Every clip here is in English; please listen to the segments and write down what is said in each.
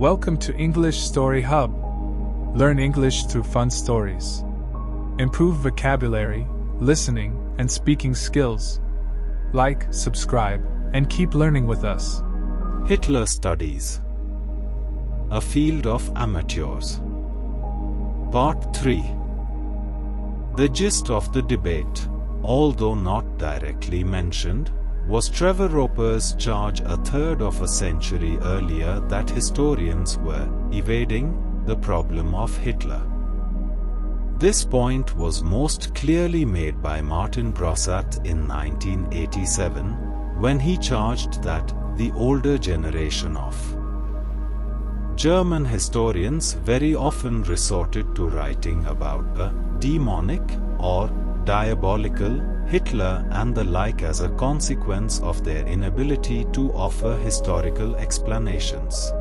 Welcome to English Story Hub. Learn English through fun stories. Improve vocabulary, listening, and speaking skills. Like, subscribe, and keep learning with us. Hitler Studies. A Field of Amateurs. Part 3. The gist of the debate, although not directly mentioned, was Trevor Roper's charge a third of a century earlier that historians were evading the problem of Hitler. This point was most clearly made by Martin Brossat in 1987, when he charged that the older generation of German historians very often resorted to writing about a demonic or diabolical Hitler and the like as a consequence of their inability to offer historical explanations.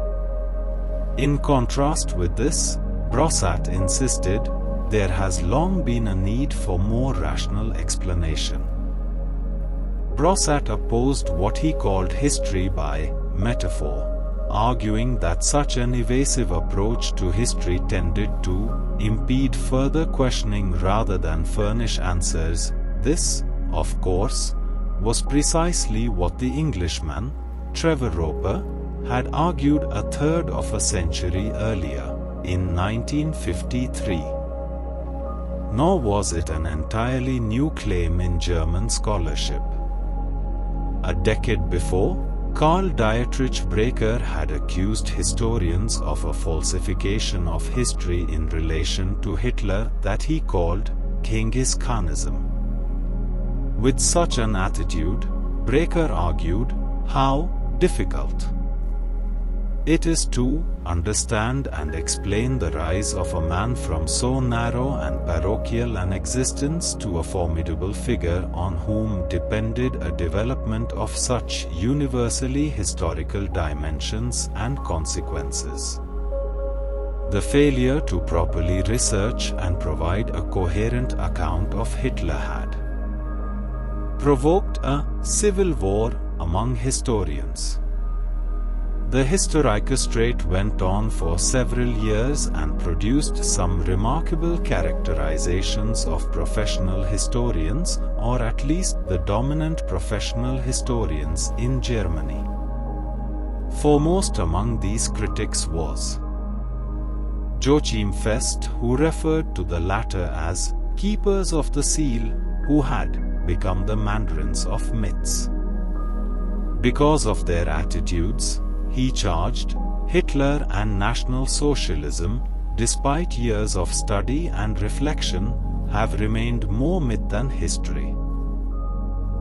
In contrast with this, Brossat insisted there has long been a need for more rational explanation. Brossat opposed what he called history by metaphor, arguing that such an evasive approach to history tended to impede further questioning rather than furnish answers. This, of course, was precisely what the Englishman, Trevor Roper, had argued a third of a century earlier, in 1953. Nor was it an entirely new claim in German scholarship. A decade before, Karl Dietrich Breker had accused historians of a falsification of history in relation to Hitler that he called Genghis Khanism. With such an attitude, Breker argued how difficult it is to understand and explain the rise of a man from so narrow and parochial an existence to a formidable figure on whom depended a development of such universally historical dimensions and consequences. The failure to properly research and provide a coherent account of Hitler had provoked a civil war among historians. The Historikerstreit went on for several years and produced some remarkable characterizations of professional historians, or at least the dominant professional historians in Germany. Foremost among these critics was Joachim Fest, who referred to the latter as keepers of the seal who had become the mandarins of myths. Because of their attitudes, he charged Hitler and National Socialism, despite years of study and reflection, have remained more myth than history.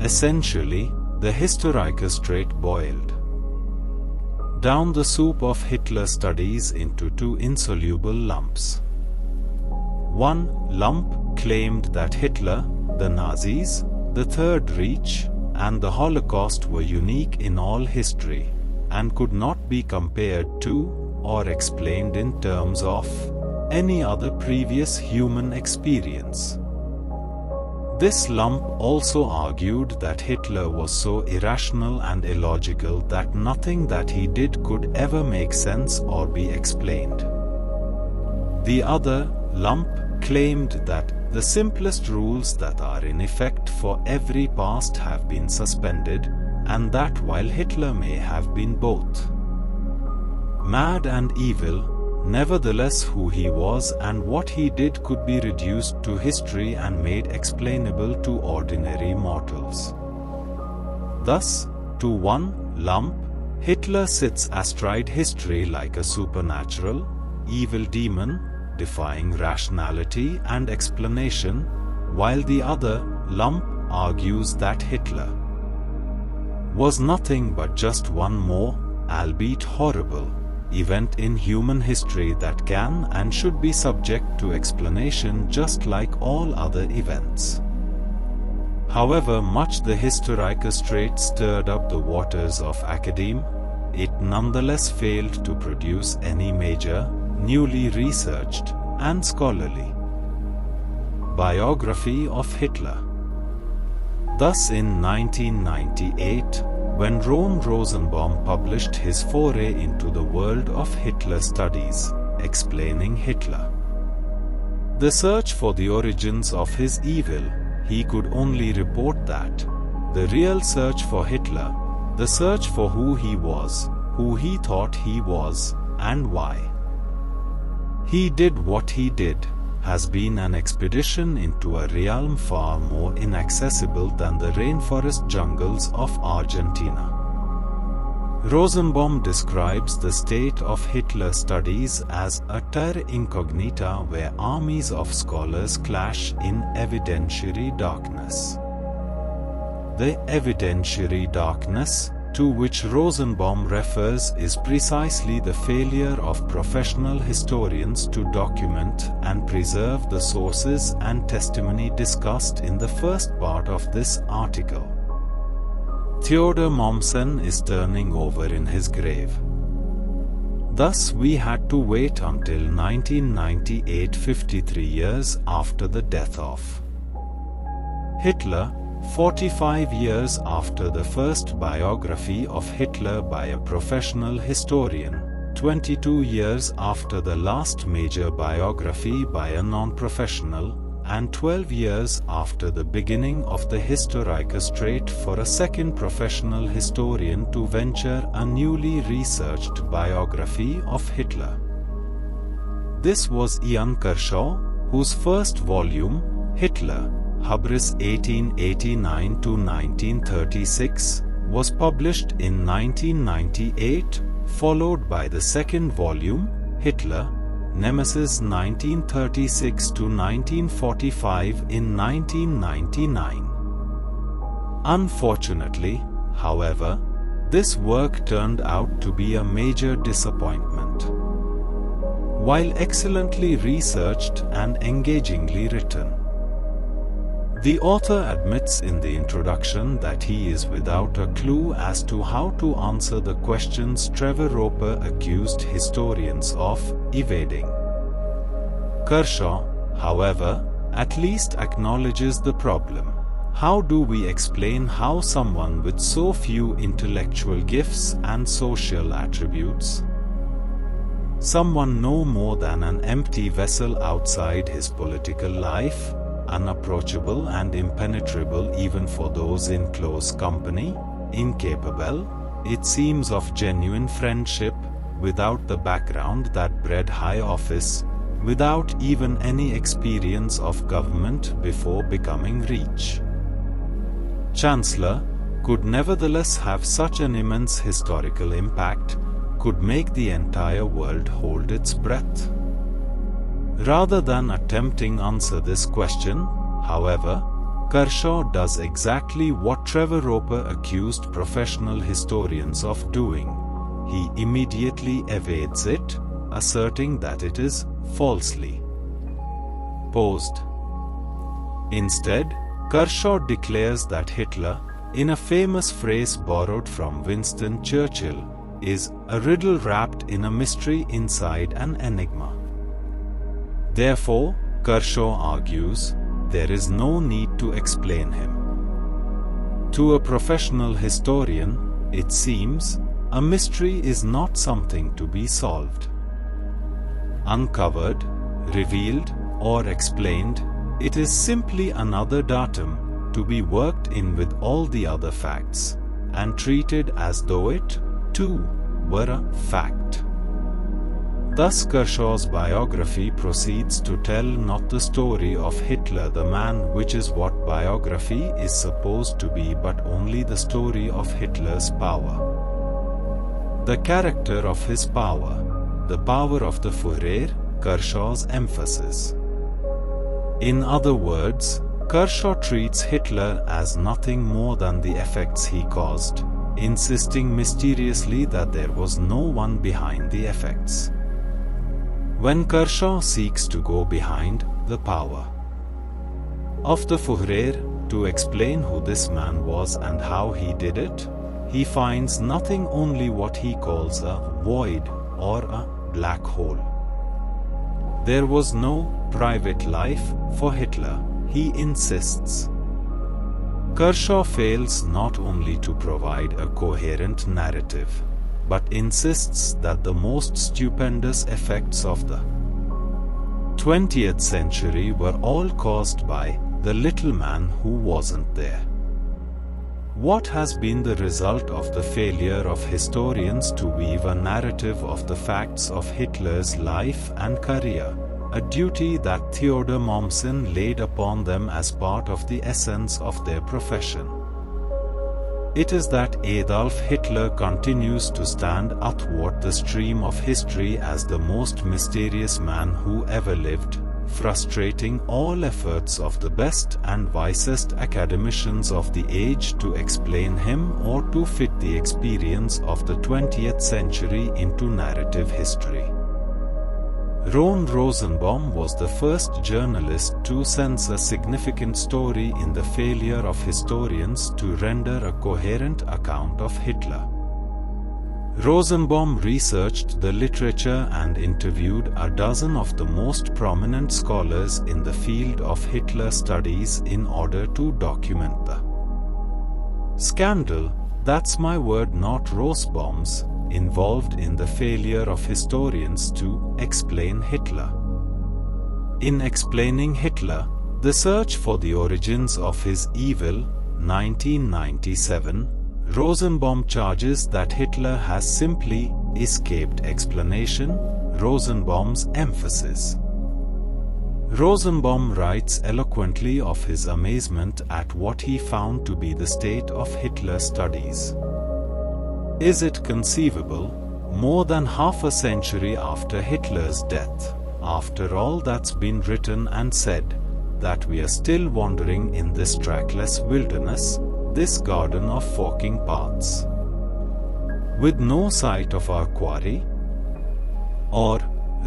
Essentially, the Historikerstreit boiled down the soup of Hitler studies into two insoluble lumps. One lump claimed that Hitler, the Nazis, the Third Reich, and the Holocaust were unique in all history, and could not be compared to or explained in terms of any other previous human experience. This lump also argued that Hitler was so irrational and illogical that nothing that he did could ever make sense or be explained. The other lump claimed that the simplest rules that are in effect for every past have been suspended, and that while Hitler may have been both mad and evil, nevertheless who he was and what he did could be reduced to history and made explainable to ordinary mortals. Thus, to one lump, Hitler sits astride history like a supernatural, evil demon, defying rationality and explanation, while the other lump argues that Hitler was nothing but just one more, albeit horrible, event in human history that can and should be subject to explanation just like all other events. However much the Historikerstreit stirred up the waters of academe, it nonetheless failed to produce any major, newly researched, and scholarly biography of Hitler. Thus in 1998, when Ron Rosenbaum published his foray into the world of Hitler studies, explaining Hitler. The search for the origins of his evil, he could only report that the real search for Hitler, the search for who he was, who he thought he was, and why he did what he did, has been an expedition into a realm far more inaccessible than the rainforest jungles of Argentina. Rosenbaum describes the state of Hitler studies as a terra incognita where armies of scholars clash in evidentiary darkness. The evidentiary darkness, to which Rosenbaum refers, is precisely the failure of professional historians to document and preserve the sources and testimony discussed in the first part of this article. Theodor Mommsen is turning over in his grave. Thus we had to wait until 1998, 53 years after the death of Hitler, 45 years after the first biography of Hitler by a professional historian, 22 years after the last major biography by a non-professional, and 12 years after the beginning of the Historiker Strait for a second professional historian to venture a newly researched biography of Hitler. This was Ian Kershaw, whose first volume, Hitler, Hubris 1889–1936, was published in 1998, followed by the second volume, Hitler, Nemesis 1936–1945 in 1999. Unfortunately, however, this work turned out to be a major disappointment. While excellently researched and engagingly written, the author admits in the introduction that he is without a clue as to how to answer the questions Trevor Roper accused historians of evading. Kershaw, however, at least acknowledges the problem. How do we explain how someone with so few intellectual gifts and social attributes, someone no more than an empty vessel outside his political life, unapproachable and impenetrable even for those in close company, incapable, it seems, of genuine friendship, without the background that bred high office, without even any experience of government before becoming rich Chancellor, could nevertheless have such an immense historical impact, could make the entire world hold its breath. Rather than attempting answer this question, however, Kershaw does exactly what Trevor Roper accused professional historians of doing. He immediately evades it, asserting that it is falsely posed. Instead, Kershaw declares that Hitler, in a famous phrase borrowed from Winston Churchill, is a riddle wrapped in a mystery inside an enigma. Therefore, Kershaw argues, there is no need to explain him. To a professional historian, it seems, a mystery is not something to be solved, uncovered, revealed, or explained. It is simply another datum to be worked in with all the other facts, and treated as though it, too, were a fact. Thus Kershaw's biography proceeds to tell not the story of Hitler the man, which is what biography is supposed to be, but only the story of Hitler's power. The character of his power, the power of the Führer, Kershaw's emphasis. In other words, Kershaw treats Hitler as nothing more than the effects he caused, insisting mysteriously that there was no one behind the effects. When Kershaw seeks to go behind the power of the Führer to explain who this man was and how he did it, he finds nothing, only what he calls a void or a black hole. There was no private life for Hitler, he insists. Kershaw fails not only to provide a coherent narrative, but insists that the most stupendous effects of the 20th century were all caused by the little man who wasn't there. What has been the result of the failure of historians to weave a narrative of the facts of Hitler's life and career, a duty that Theodor Mommsen laid upon them as part of the essence of their profession? It is that Adolf Hitler continues to stand athwart the stream of history as the most mysterious man who ever lived, frustrating all efforts of the best and wisest academicians of the age to explain him or to fit the experience of the 20th century into narrative history. Ron Rosenbaum was the first journalist to sense a significant story in the failure of historians to render a coherent account of Hitler. Rosenbaum researched the literature and interviewed a dozen of the most prominent scholars in the field of Hitler studies in order to document the scandal, that's my word not Rosenbaum's, involved in the failure of historians to explain Hitler. In Explaining Hitler, The Search for the Origins of His Evil, 1997, Rosenbaum charges that Hitler has simply escaped explanation, Rosenbaum's emphasis. Rosenbaum writes eloquently of his amazement at what he found to be the state of Hitler studies. Is it conceivable, more than half a century after Hitler's death, after all that's been written and said, that we are still wandering in this trackless wilderness, this garden of forking paths, with no sight of our quarry? Or,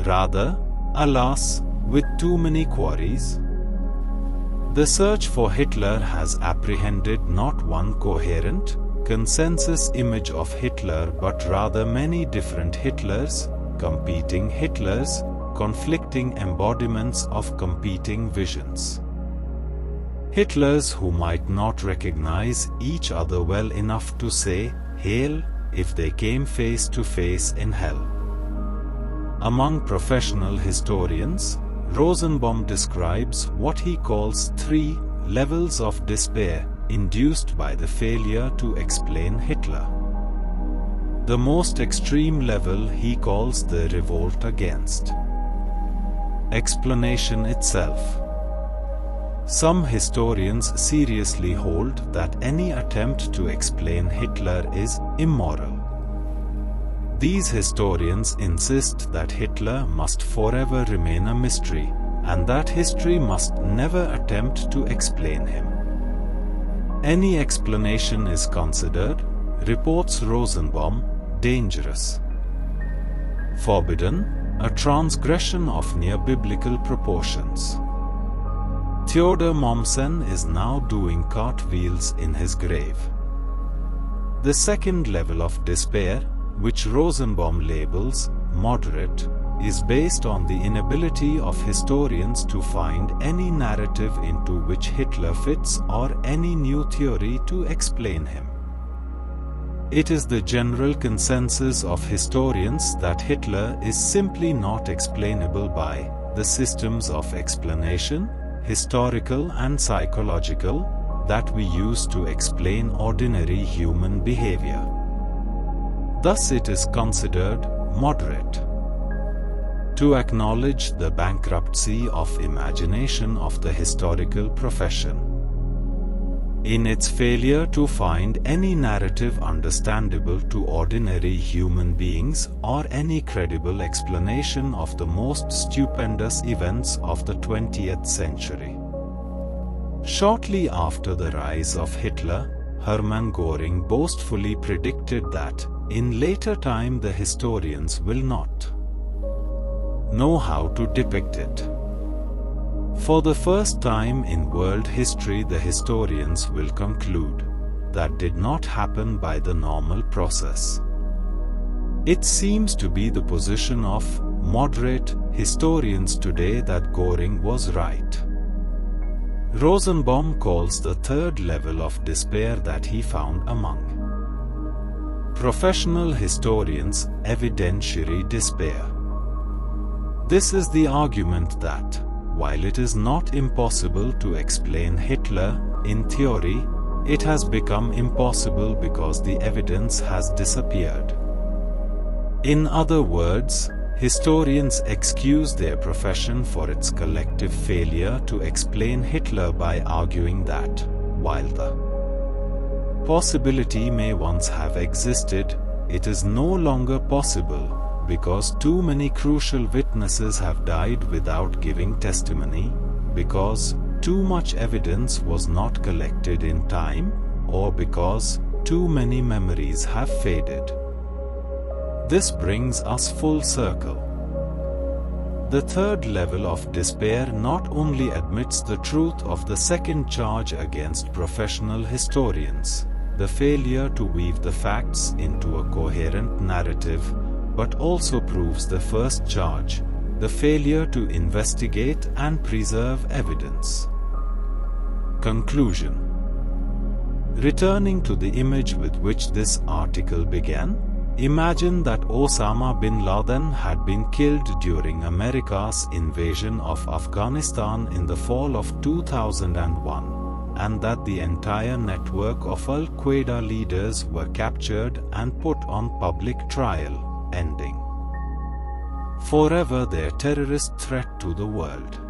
rather, alas, with too many quarries? The search for Hitler has apprehended not one coherent, consensus image of Hitler but rather many different Hitlers, competing Hitlers, conflicting embodiments of competing visions. Hitlers who might not recognize each other well enough to say, "Hail," if they came face to face in hell. Among professional historians, Rosenbaum describes what he calls 3 levels of despair induced by the failure to explain Hitler. The most extreme level he calls the revolt against explanation itself. Some historians seriously hold that any attempt to explain Hitler is immoral. These historians insist that Hitler must forever remain a mystery, and that history must never attempt to explain him. Any explanation is considered, reports Rosenbaum, dangerous, forbidden, a transgression of near-biblical proportions. Theodor Mommsen is now doing cartwheels in his grave. The second level of despair, which Rosenbaum labels moderate, is based on the inability of historians to find any narrative into which Hitler fits or any new theory to explain him. It is the general consensus of historians that Hitler is simply not explainable by the systems of explanation, historical and psychological, that we use to explain ordinary human behavior. Thus it is considered moderate. To acknowledge the bankruptcy of imagination of the historical profession, in its failure to find any narrative understandable to ordinary human beings or any credible explanation of the most stupendous events of the 20th century. Shortly after the rise of Hitler, Hermann Göring boastfully predicted that, in later time the historians will not know how to depict it. For the first time in world history the historians will conclude, that did not happen by the normal process. It seems to be the position of moderate historians today that Göring was right. Rosenbaum calls the third level of despair that he found among professional historians evidentiary despair. This is the argument that, while it is not impossible to explain Hitler in theory, it has become impossible because the evidence has disappeared. In other words, historians excuse their profession for its collective failure to explain Hitler by arguing that, while the possibility may once have existed, it is no longer possible because too many crucial witnesses have died without giving testimony, because too much evidence was not collected in time, or because too many memories have faded. This brings us full circle. The third level of despair not only admits the truth of the second charge against professional historians, the failure to weave the facts into a coherent narrative, but also proves the first charge, the failure to investigate and preserve evidence. Conclusion. Returning to the image with which this article began, imagine that Osama bin Laden had been killed during America's invasion of Afghanistan in the fall of 2001, and that the entire network of Al-Qaeda leaders were captured and put on public trial, ending forever their terrorist threat to the world.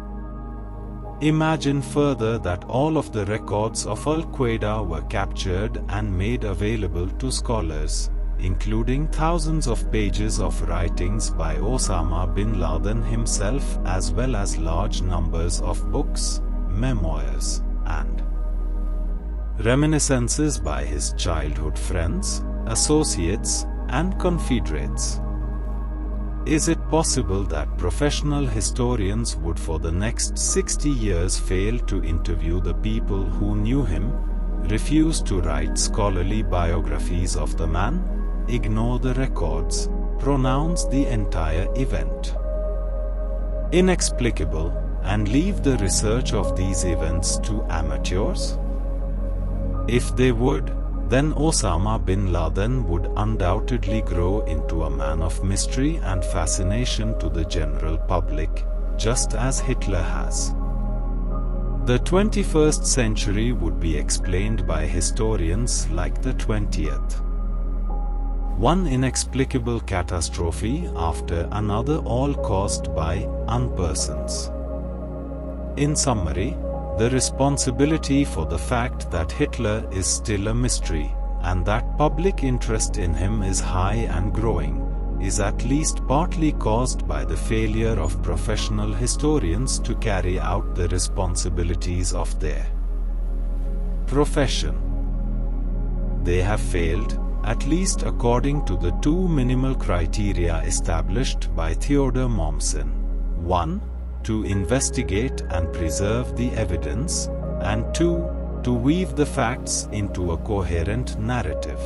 Imagine further that all of the records of Al-Qaeda were captured and made available to scholars, including thousands of pages of writings by Osama bin Laden himself, as well as large numbers of books, memoirs, and reminiscences by his childhood friends, associates, and confederates. Is it possible that professional historians would for the next 60 years fail to interview the people who knew him, refuse to write scholarly biographies of the man, ignore the records, pronounce the entire event inexplicable, and leave the research of these events to amateurs? If they would, then Osama bin Laden would undoubtedly grow into a man of mystery and fascination to the general public, just as Hitler has. The 21st century would be explained by historians like the 20th. One inexplicable catastrophe after another, all caused by unpersons. In summary, the responsibility for the fact that Hitler is still a mystery, and that public interest in him is high and growing, is at least partly caused by the failure of professional historians to carry out the responsibilities of their profession. They have failed, at least according to the two minimal criteria established by Theodor Mommsen. 1. To investigate and preserve the evidence, and 2. To weave the facts into a coherent narrative.